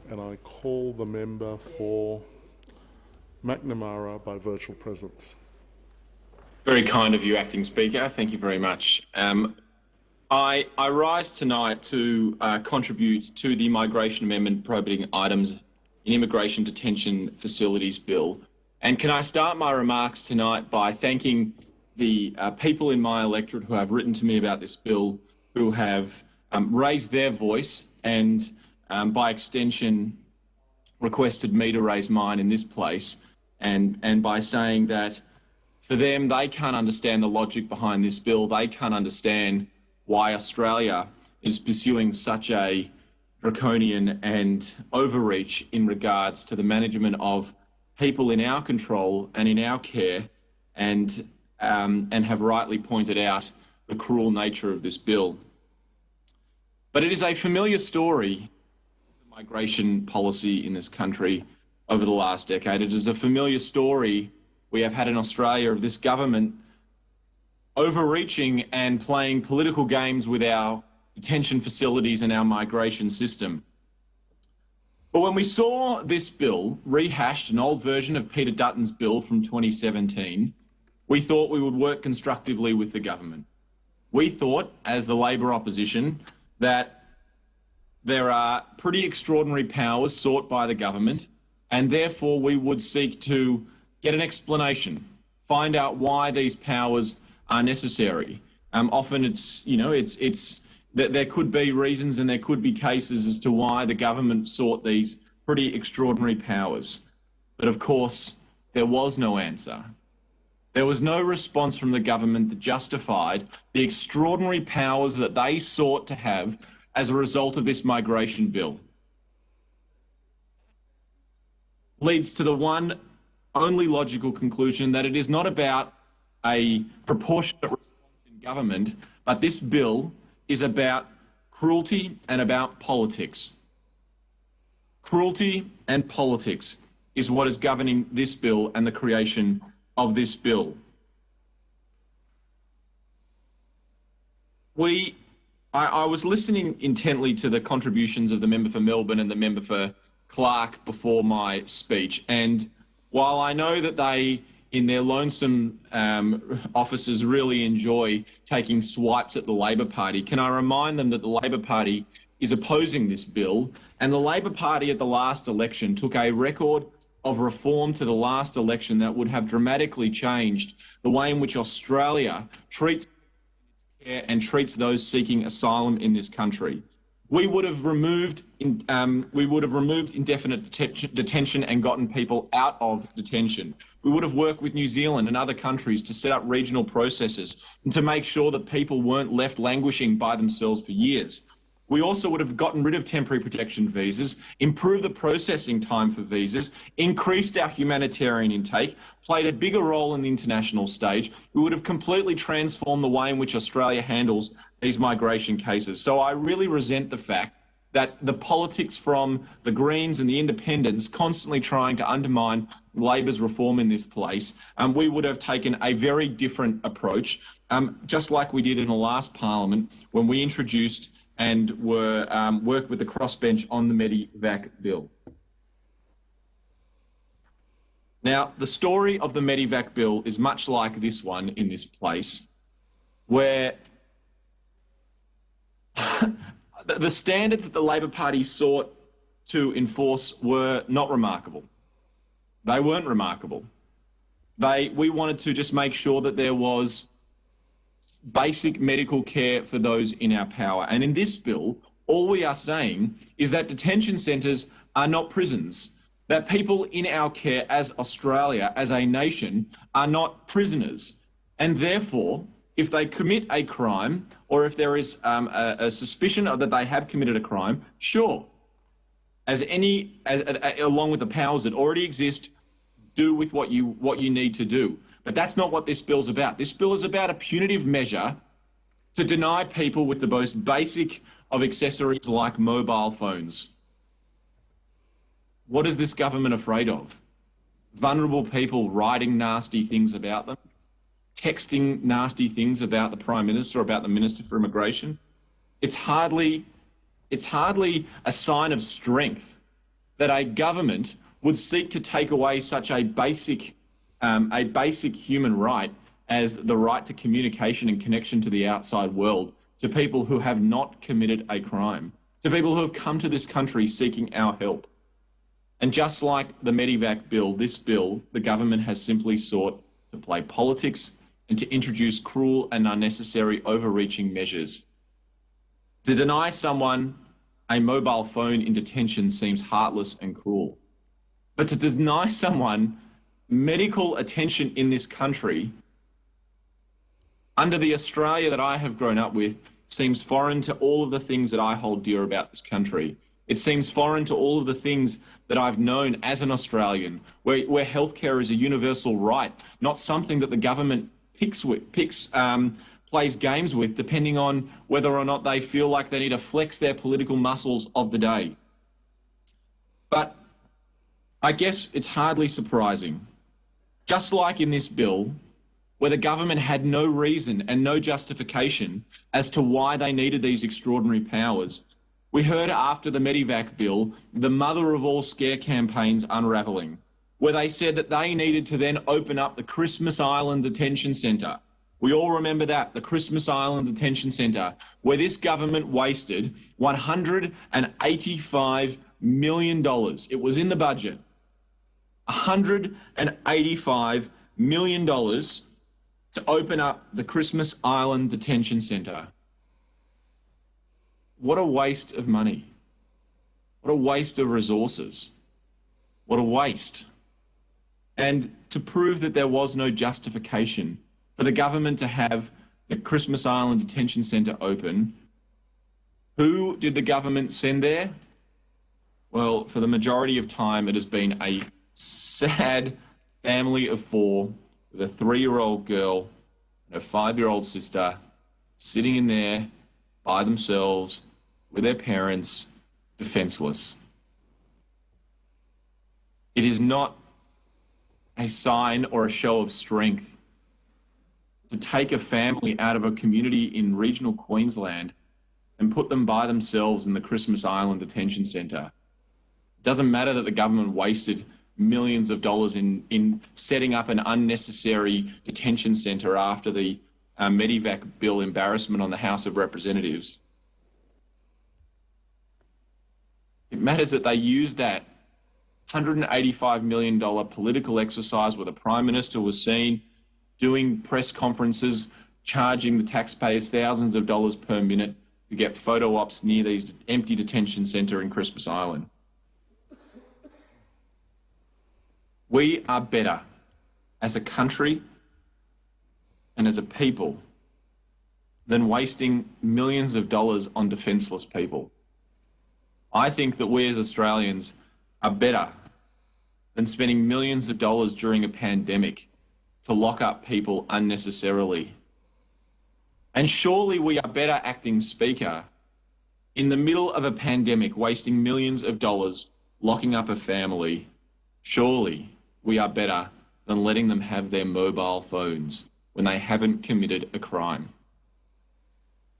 and I call the member for McNamara by virtual presence. Very kind of you, Acting Speaker. Thank you very much. I rise tonight to contribute to the Migration Amendment prohibiting items in Immigration Detention Facilities Bill. And can I start my remarks tonight by thanking the people in my electorate who have written to me about this bill, who have raised their voice and by extension requested me to raise mine in this place, and by saying that for them, they can't understand the logic behind this bill. They can't understand why Australia is pursuing such a draconian and overreach in regards to the management of people in our control and in our care, and have rightly pointed out the cruel nature of this bill. But it is a familiar story, the migration policy in this country over the last decade. It is a familiar story we have had in Australia of this government overreaching and playing political games with our detention facilities and our migration system. But when we saw this bill rehashed, an old version of Peter Dutton's bill from 2017, we thought we would work constructively with the government. We thought, as the Labor opposition, that there are pretty extraordinary powers sought by the government, and therefore we would seek to get an explanation, find out why these powers are necessary. Often it's, that there could be reasons and there could be cases as to why the government sought these pretty extraordinary powers. But of course, there was no answer. There was no response from the government that justified the extraordinary powers that they sought to have as a result of this migration bill. Leads to the one only logical conclusion that it is not about a proportionate response in government, but this bill is about cruelty and about politics. Cruelty and politics is what is governing this bill and the creation of this bill. I was listening intently to the contributions of the member for Melbourne and the member for Clark before my speech, and while I know that they, in their lonesome offices, really enjoy taking swipes at the Labor Party, can I remind them that the Labor Party is opposing this bill, and the Labor Party at the last election took a record of reform to the last election that would have dramatically changed the way in which Australia treats care and treats those seeking asylum in this country. We would have removed indefinite detention and gotten people out of detention. We would have worked with New Zealand and other countries to set up regional processes and to make sure that people weren't left languishing by themselves for years. We also would have gotten rid of temporary protection visas, improved the processing time for visas, increased our humanitarian intake, played a bigger role in the international stage. We would have completely transformed the way in which Australia handles these migration cases. So I really resent the fact that the politics from the Greens and the Independents constantly trying to undermine Labor's reform in this place. We would have taken a very different approach, just like we did in the last Parliament when we introduced and worked with the crossbench on the Medivac bill. Now, the story of the Medivac bill is much like this one in this place, where the standards that the Labor Party sought to enforce were not remarkable. They weren't remarkable. We wanted to just make sure that there was basic medical care for those in our power. And in this bill, all we are saying is that detention centres are not prisons, that people in our care as Australia, as a nation, are not prisoners. And therefore, if they commit a crime, or if there is a suspicion that they have committed a crime, sure, along with the powers that already exist, do with what you need to do. But that's not what this bill's about. This bill is about a punitive measure to deny people with the most basic of accessories like mobile phones. What is this government afraid of? Vulnerable people writing nasty things about them, texting nasty things about the Prime Minister or about the Minister for Immigration. It's hardly a sign of strength that a government would seek to take away such a basic human right as the right to communication and connection to the outside world to people who have not committed a crime, to people who have come to this country seeking our help. And just like the Medivac bill, this bill, the government has simply sought to play politics and to introduce cruel and unnecessary overreaching measures. To deny someone a mobile phone in detention seems heartless and cruel. But to deny someone medical attention in this country, under the Australia that I have grown up with, seems foreign to all of the things that I hold dear about this country. It seems foreign to all of the things that I've known as an Australian, where healthcare is a universal right, not something that the government plays games with, depending on whether or not they feel like they need to flex their political muscles of the day. But I guess it's hardly surprising. Just like in this bill, where the government had no reason and no justification as to why they needed these extraordinary powers, we heard after the Medivac bill, the mother of all scare campaigns unravelling, where they said that they needed to then open up the Christmas Island Detention Centre. We all remember that, the Christmas Island Detention Centre, where this government wasted $185 million. It was in the budget. $185 million to open up the Christmas Island Detention Centre. What a waste of money. What a waste of resources. What a waste. And to prove that there was no justification for the government to have the Christmas Island Detention Centre open, who did the government send there? Well, for the majority of time, it has been a sad family of four with a 3-year-old girl and a 5-year-old sister sitting in there by themselves with their parents, defenseless. It is not a sign or a show of strength to take a family out of a community in regional Queensland and put them by themselves in the Christmas Island Detention Centre. It doesn't matter that the government wasted millions of dollars in setting up an unnecessary detention centre after the Medivac bill embarrassment on the House of Representatives. It matters that they used that $185 million political exercise where the Prime Minister was seen doing press conferences, charging the taxpayers thousands of dollars per minute to get photo ops near these empty detention centre in Christmas Island. We are better as a country and as a people than wasting millions of dollars on defenceless people. I think that we as Australians are better than spending millions of dollars during a pandemic to lock up people unnecessarily. And surely we are better, Acting Speaker, in the middle of a pandemic, wasting millions of dollars locking up a family. Surely we are better than letting them have their mobile phones when they haven't committed a crime.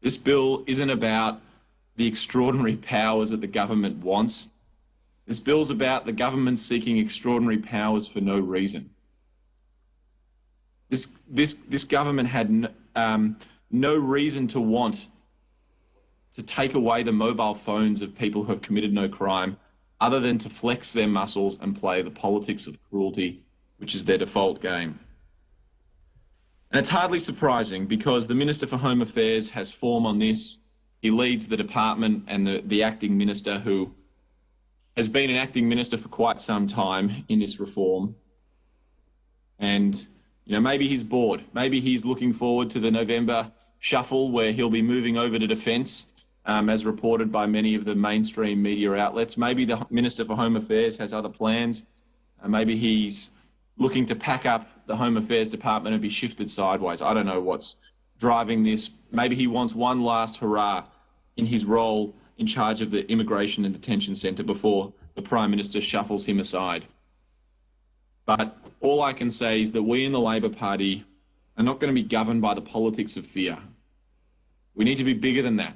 This bill isn't about the extraordinary powers that the government wants. This bill's about the government seeking extraordinary powers for no reason. This government had no reason to want to take away the mobile phones of people who have committed no crime other than to flex their muscles and play the politics of cruelty, which is their default game. And it's hardly surprising because the Minister for Home Affairs has form on this. He leads the department, and the acting minister, who has been an acting minister for quite some time in this reform. And, maybe he's bored. Maybe he's looking forward to the November shuffle where he'll be moving over to defence, as reported by many of the mainstream media outlets. Maybe the Minister for Home Affairs has other plans. Maybe he's looking to pack up the Home Affairs Department and be shifted sideways. I don't know what's driving this. Maybe he wants one last hurrah in his role in charge of the Immigration and Detention Centre before the Prime Minister shuffles him aside. But all I can say is that we in the Labor Party are not going to be governed by the politics of fear. We need to be bigger than that.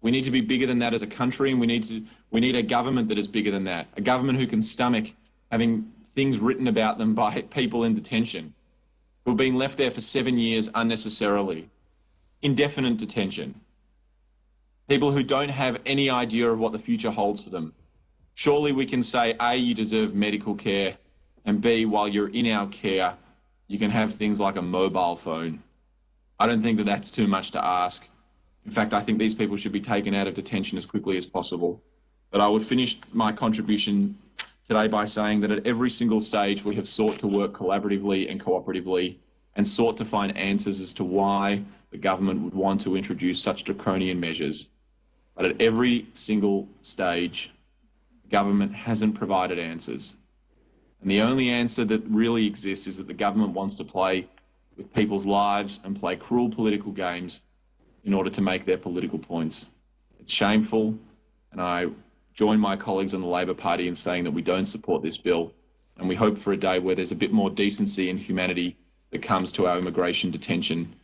We need to be bigger than that as a country, and we need a government that is bigger than that. A government who can stomach having things written about them by people in detention, who are being left there for 7 years unnecessarily, indefinite detention. People who don't have any idea of what the future holds for them. Surely we can say, A, you deserve medical care, and B, while you're in our care, you can have things like a mobile phone. I don't think that that's too much to ask. In fact, I think these people should be taken out of detention as quickly as possible. But I would finish my contribution today by saying that at every single stage we have sought to work collaboratively and cooperatively and sought to find answers as to why the government would want to introduce such draconian measures. But at every single stage, the government hasn't provided answers. And the only answer that really exists is that the government wants to play with people's lives and play cruel political games in order to make their political points. It's shameful, and I join my colleagues on the Labor Party in saying that we don't support this bill, and we hope for a day where there's a bit more decency and humanity that comes to our immigration detention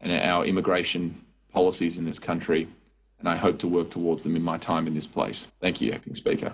and our immigration policies in this country, and I hope to work towards them in my time in this place. Thank you, Acting Speaker.